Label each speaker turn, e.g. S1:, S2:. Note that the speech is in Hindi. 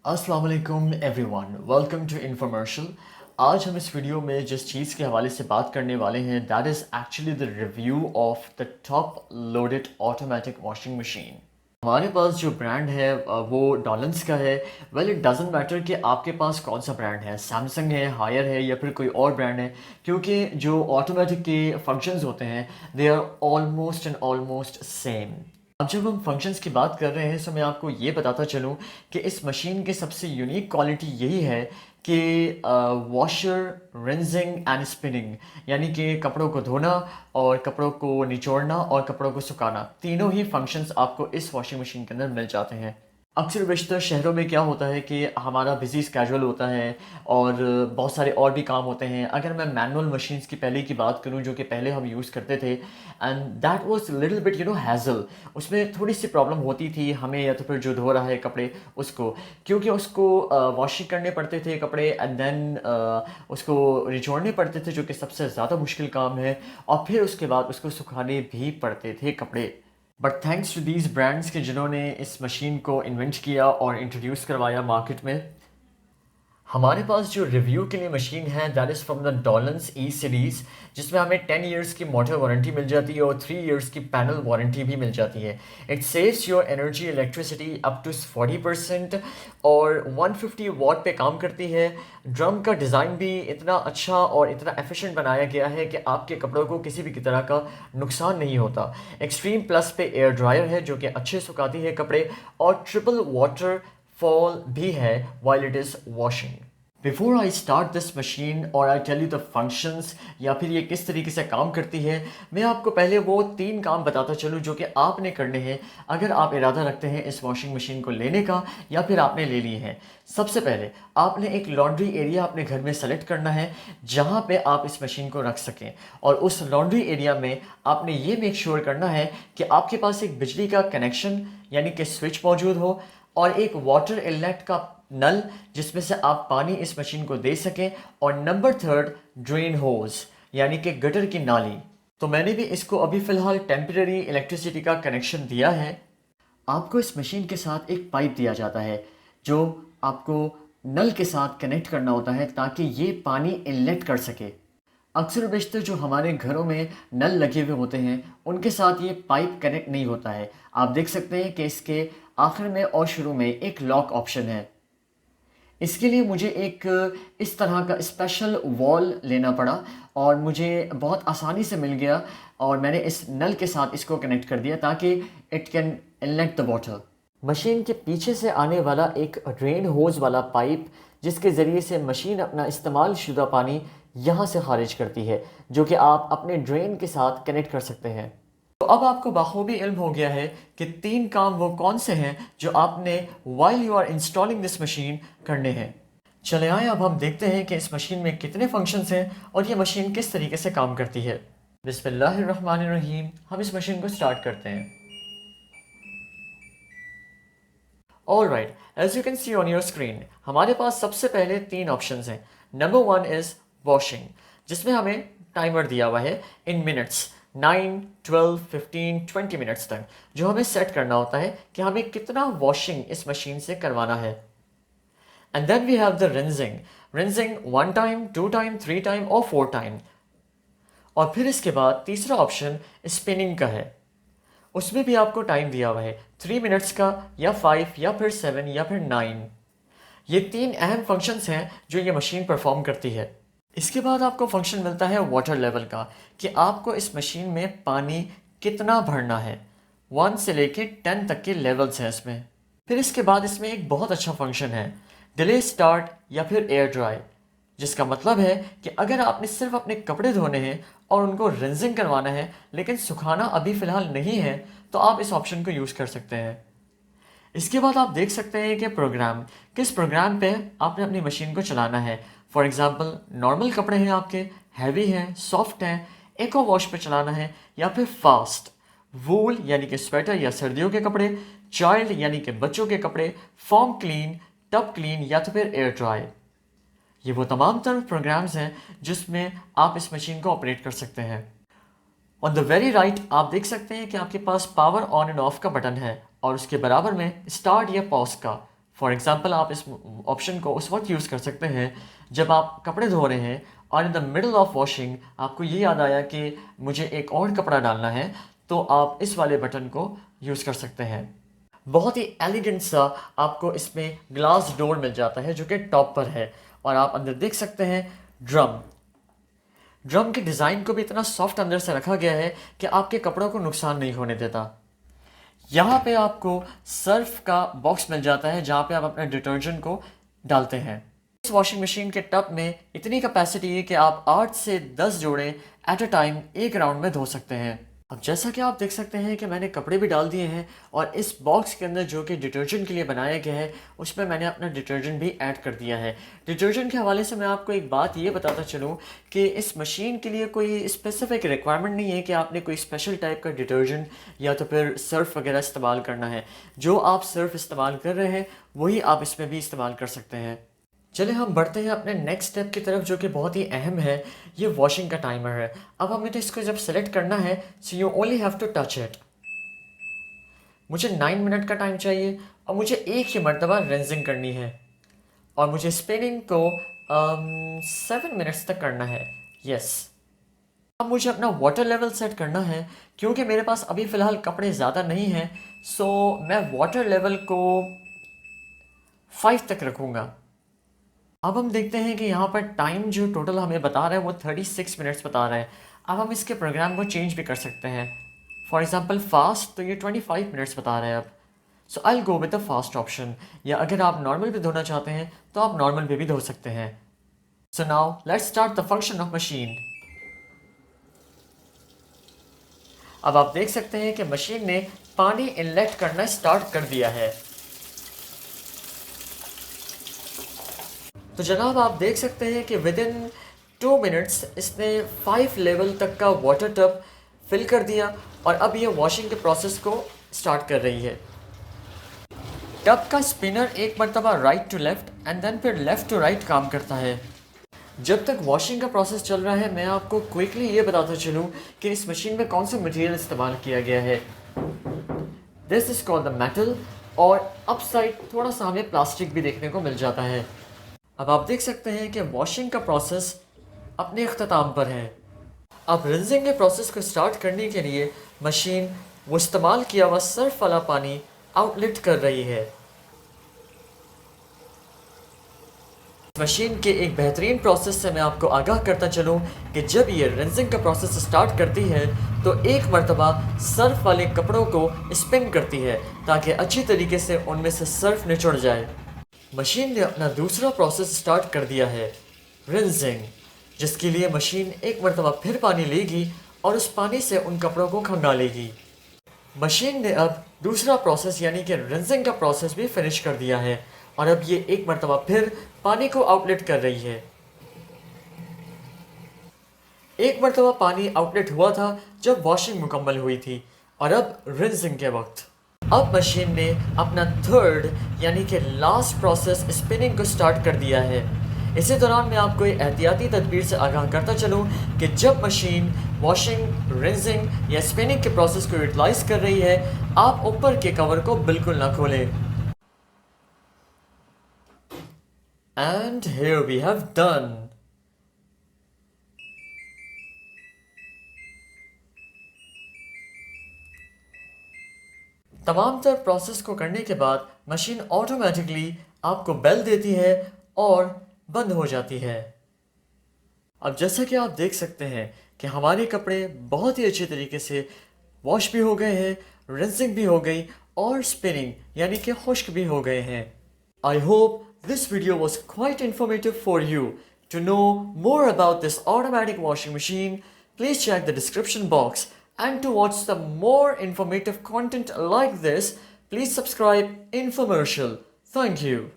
S1: अस्सलाम वालेकुम एवरीवन, वेलकम टू इन्फॉमर्शियल। आज हम इस वीडियो में जिस चीज़ के हवाले से बात करने वाले हैं that is actually the review of the top loaded automatic washing machine. हमारे पास जो ब्रांड है वो डॉलन्स का है। वेल इट डजेंट मैटर कि आपके पास कौन सा ब्रांड है, सैमसंग है, हायर है या फिर कोई और ब्रांड है, क्योंकि जो ऑटोमेटिक के फंक्शंस होते हैं they are almost and almost same. अब जब हम फंक्शंस की बात कर रहे हैं तो मैं आपको ये बताता चलूँ कि इस मशीन की सबसे यूनिक क्वालिटी यही है कि वॉशर, रिंजिंग एंड स्पिनिंग, यानी कि कपड़ों को धोना और कपड़ों को निचोड़ना और कपड़ों को सुखाना, तीनों ही फंक्शंस आपको इस वॉशिंग मशीन के अंदर मिल जाते हैं। अक्सर बेशतर शहरों में क्या होता है कि हमारा बिजी स्केजुअल होता है और बहुत सारे और भी काम होते हैं। अगर मैं मैनुअल मशीन्स की पहले की बात करूं जो कि पहले हम यूज़ करते थे, and that was little bit hassle. उसमें थोड़ी सी प्रॉब्लम होती थी हमें या तो फिर जो धो रहा है कपड़े उसको, क्योंकि उसको वॉशिंग करने पड़ते थे कपड़े एंड देन उसको निचोड़ने पड़ते थे जो कि सबसे ज़्यादा मुश्किल काम है, और फिर उसके बाद उसको सुखाने भी पड़ते थे कपड़े। But thanks to these brands के जिन्होंने इस मशीन को इन्वेंट किया और इंट्रोड्यूस करवाया मार्केट में, हमारे पास जो रिव्यू के लिए मशीन है that is from the Dollens E series, जिसमें हमें 10 इयर्स की मोटर वारंटी मिल जाती है और 3 इयर्स की पैनल वारंटी भी मिल जाती है। It saves your energy electricity up to 40% और 150 वॉट पे काम करती है। ड्रम का डिज़ाइन भी इतना अच्छा और इतना एफिशिएंट बनाया गया है कि आपके कपड़ों को किसी भी तरह का नुकसान नहीं होता। एक्सट्रीम प्लस पे एयर ड्रायर है जो कि अच्छे सुखाती है कपड़े, और ट्रिपल वाटर फॉल भी है while it is washing. Before I start this machine और I tell you the functions या फिर ये किस तरीके से काम करती है, मैं आपको पहले वो 3 काम बताता चलूँ जो कि आपने करने हैं अगर आप इरादा रखते हैं इस वॉशिंग मशीन को लेने का या फिर आपने ले ली है। सबसे पहले आपने एक लॉन्ड्री एरिया अपने घर में सेलेक्ट करना है जहाँ पे आप इस मशीन को रख सकें, और उस लॉन्ड्री एरिया में आपने ये मेक श्योर करना है कि आपके पास एक बिजली का कनेक्शन यानी कि स्विच मौजूद हो और एक वाटर इनलेट का नल जिसमें से आप पानी इस मशीन को दे सकें, और नंबर 3 ड्रेन होज यानी कि गटर की नाली। तो मैंने भी इसको अभी फ़िलहाल टेम्परेरी इलेक्ट्रिसिटी का कनेक्शन दिया है। आपको इस मशीन के साथ एक पाइप दिया जाता है जो आपको नल के साथ कनेक्ट करना होता है ताकि ये पानी इनलेट कर सके। अक्सर बेशतर जो हमारे घरों में नल लगे हुए होते हैं उनके साथ ये पाइप कनेक्ट नहीं होता है। आप देख सकते हैं कि इसके आखिर में और शुरू में एक लॉक ऑप्शन है। इसके लिए मुझे एक इस तरह का स्पेशल वॉल लेना पड़ा और मुझे बहुत आसानी से मिल गया, और मैंने इस नल के साथ इसको कनेक्ट कर दिया ताकि it can inlet the water. Machine के पीछे से आने वाला एक ड्रेन होज वाला पाइप जिसके ज़रिए से मशीन अपना इस्तेमाल शुदा पानी यहाँ से खारिज करती है, जो कि आप अपने ड्रेन के साथ कनेक्ट कर सकते हैं। तो अब आपको बाखूबी इल्म हो गया है कि 3 काम वो कौन से हैं जो आपने while you are installing this machine करने हैं। चले आए अब हम देखते हैं कि इस मशीन में कितने फंक्शंस हैं और ये मशीन किस तरीके से काम करती है। बिस्मिल्लाहिर्रहमानिर्रहीम, हम इस मशीन को स्टार्ट करते हैं। All right, as you can see on your screen हमारे पास सबसे पहले 3 ऑप्शंस हैं। नंबर 1 इज़ वॉशिंग, जिसमें हमें टाइमर दिया हुआ है इन मिनट्स, 9, 12, 15, 20 मिनट्स तक, जो हमें सेट करना होता है कि हमें कितना वॉशिंग इस मशीन से करवाना है। And then we have the rinsing, rinsing 1 time, 2 time, 3 time और 4 टाइम। और फिर इसके बाद तीसरा ऑप्शन स्पिनिंग का है, उसमें भी आपको टाइम दिया हुआ है 3 मिनट्स का, या 5 या फिर 7 या फिर 9। ये 3 अहम फंक्शंस हैं जो ये मशीन परफॉर्म करती है। इसके बाद आपको फंक्शन मिलता है वाटर लेवल का, कि आपको इस मशीन में पानी कितना भरना है। 1 से लेके 10 तक के लेवल्स हैं इसमें। फिर इसके बाद इसमें एक बहुत अच्छा फंक्शन है डिले स्टार्ट या फिर एयर ड्राई, जिसका मतलब है कि अगर आपने सिर्फ अपने कपड़े धोने हैं और उनको रिंजिंग करवाना है लेकिन सुखाना अभी फ़िलहाल नहीं है, तो आप इस ऑप्शन को यूज़ कर सकते हैं। इसके बाद आप देख सकते हैं कि प्रोग्राम, किस प्रोग्राम पे आपने अपनी मशीन को चलाना है। फॉर एग्ज़ाम्पल नॉर्मल कपड़े हैं आपके, हैवी हैं, सॉफ्ट हैं, एको वॉश पे चलाना है, या फिर फास्ट, वूल यानी कि स्वेटर या सर्दियों के कपड़े, चाइल्ड यानी कि बच्चों के कपड़े, फॉर्म क्लीन, टब क्लीन या तो फिर एयर ड्राई। ये वो तमाम तरह प्रोग्राम्स हैं जिसमें आप इस मशीन को ऑपरेट कर सकते हैं। ऑन द वेरी राइट आप देख सकते हैं कि आपके पास पावर ऑन एंड ऑफ का बटन है और उसके बराबर में स्टार्ट या पॉज का। फॉर एग्ज़ाम्पल आप इस ऑप्शन को उस वक्त यूज़ कर सकते हैं जब आप कपड़े धो रहे हैं और in the middle of washing आपको ये याद आया कि मुझे एक और कपड़ा डालना है, तो आप इस वाले बटन को यूज़ कर सकते हैं। बहुत ही एलिगेंट सा आपको इसमें ग्लास डोर मिल जाता है जो कि टॉप पर है, और आप अंदर देख सकते हैं ड्रम के डिज़ाइन को भी इतना सॉफ्ट अंदर से रखा गया है कि आपके कपड़ों को नुकसान नहीं होने देता। यहाँ पे आपको सर्फ का बॉक्स मिल जाता है जहाँ पे आप अपने डिटर्जेंट को डालते हैं। इस वॉशिंग मशीन के टब में इतनी कैपेसिटी है कि आप 8 से 10 जोड़े एट अ टाइम एक राउंड में धो सकते हैं। अब जैसा कि आप देख सकते हैं कि मैंने कपड़े भी डाल दिए हैं, और इस बॉक्स के अंदर जो कि डिटर्जेंट के लिए बनाया गया है उसमें मैंने अपना डिटर्जेंट भी ऐड कर दिया है। डिटर्जेंट के हवाले से मैं आपको एक बात ये बताता चलूँ कि इस मशीन के लिए कोई स्पेसिफिक रिक्वायरमेंट नहीं है कि आपने कोई स्पेशल टाइप का डिटर्जेंट या तो फिर सर्फ वगैरह इस्तेमाल करना है। जो आप सर्फ इस्तेमाल कर रहे हैं वही आप इसमें भी इस्तेमाल कर सकते हैं। चलिए हम बढ़ते हैं अपने नेक्स्ट स्टेप की तरफ, जो कि बहुत ही अहम है। ये वॉशिंग का टाइमर है। अब हमें तो इसको जब सेलेक्ट करना है, so you only have to touch it. मुझे 9 मिनट का टाइम चाहिए और मुझे एक ही मरतबा रिंजिंग करनी है, और मुझे स्पिनिंग को 7 मिनट्स तक करना है। यस। अब मुझे अपना वाटर लेवल सेट करना है, क्योंकि मेरे पास अभी फ़िलहाल कपड़े ज़्यादा नहीं हैं, सो मैं वाटर लेवल को 5 तक रखूँगा। अब हम देखते हैं कि यहाँ पर टाइम जो टोटल हमें बता रहा है वो 36 मिनट्स बता रहा है। अब हम इसके प्रोग्राम को चेंज भी कर सकते हैं। फॉर एग्ज़ाम्पल फास्ट, तो ये 25 मिनट्स बता रहा है अब। So I will go with the fast option, या अगर आप नॉर्मल पे धोना चाहते हैं तो आप नॉर्मल पे भी धो सकते हैं। So now let's start the function of machine. अब आप देख सकते हैं कि मशीन ने पानी इनलेट करना स्टार्ट कर दिया है। तो जनाब आप देख सकते हैं कि विद इन 2 मिनट्स इसने 5 लेवल तक का वाटर टब फिल कर दिया, और अब ये वॉशिंग के प्रोसेस को स्टार्ट कर रही है। टब का स्पिनर एक मरतबा right to left and then फिर लेफ़्ट टू राइट काम करता है। जब तक वॉशिंग का प्रोसेस चल रहा है, मैं आपको क्विकली ये बताता चलूँ कि इस मशीन में कौन सा मटेरियल इस्तेमाल किया गया है। This is called the metal, और अप साइड थोड़ा सा हमें प्लास्टिक भी देखने को मिल जाता है। अब आप देख सकते हैं कि वॉशिंग का प्रोसेस अपने अख्ताम पर है। अब रिंजिंग के प्रोसेस को स्टार्ट करने के लिए मशीन वो इस्तेमाल किया हुआ सर्फ वाला पानी आउटलेट कर रही है। मशीन के एक बेहतरीन प्रोसेस से मैं आपको आगाह करता चलूँ कि जब ये रिंजिंग का प्रोसेस स्टार्ट करती है तो एक मरतबा सर्फ वाले कपड़ों को स्पिन करती है ताकि अच्छी तरीके से उनमें से सर्फ निचुड़ जाए। मशीन ने अपना दूसरा प्रोसेस स्टार्ट कर दिया है, रिंजिंग, जिसके लिए मशीन एक मरतबा फिर पानी लेगी और उस पानी से उन कपड़ों को खंगालेगी। मशीन ने अब दूसरा प्रोसेस यानी कि रिंजिंग का प्रोसेस भी फिनिश कर दिया है, और अब ये एक मरतबा फिर पानी को आउटलेट कर रही है। एक मरतबा पानी आउटलेट हुआ था जब वॉशिंग मुकम्मल हुई थी, और अब रिंजिंग के वक्त। अब मशीन ने अपना थर्ड यानी कि लास्ट प्रोसेस स्पिनिंग को स्टार्ट कर दिया है। इसी दौरान मैं आपको एक एहतियाती तदबीर से आगाह करता चलूँ कि जब मशीन वॉशिंग, रिंजिंग या स्पिनिंग के प्रोसेस को यूटिलाइज कर रही है, आप ऊपर के कवर को बिल्कुल ना खोलें। And here we have done. तमाम तर प्रोसेस को करने के बाद मशीन ऑटोमेटिकली आपको बेल देती है और बंद हो जाती है। अब जैसा कि आप देख सकते हैं कि हमारे कपड़े बहुत ही अच्छे तरीके से वॉश भी हो गए हैं, रिंसिंग भी हो गई और स्पिनिंग यानी कि खुश्क भी हो गए हैं। I hope this video was quite informative for you. To know more about this automatic washing machine, please check the description box, and to watch some more informative content like this, please subscribe Infomercial. Thank you.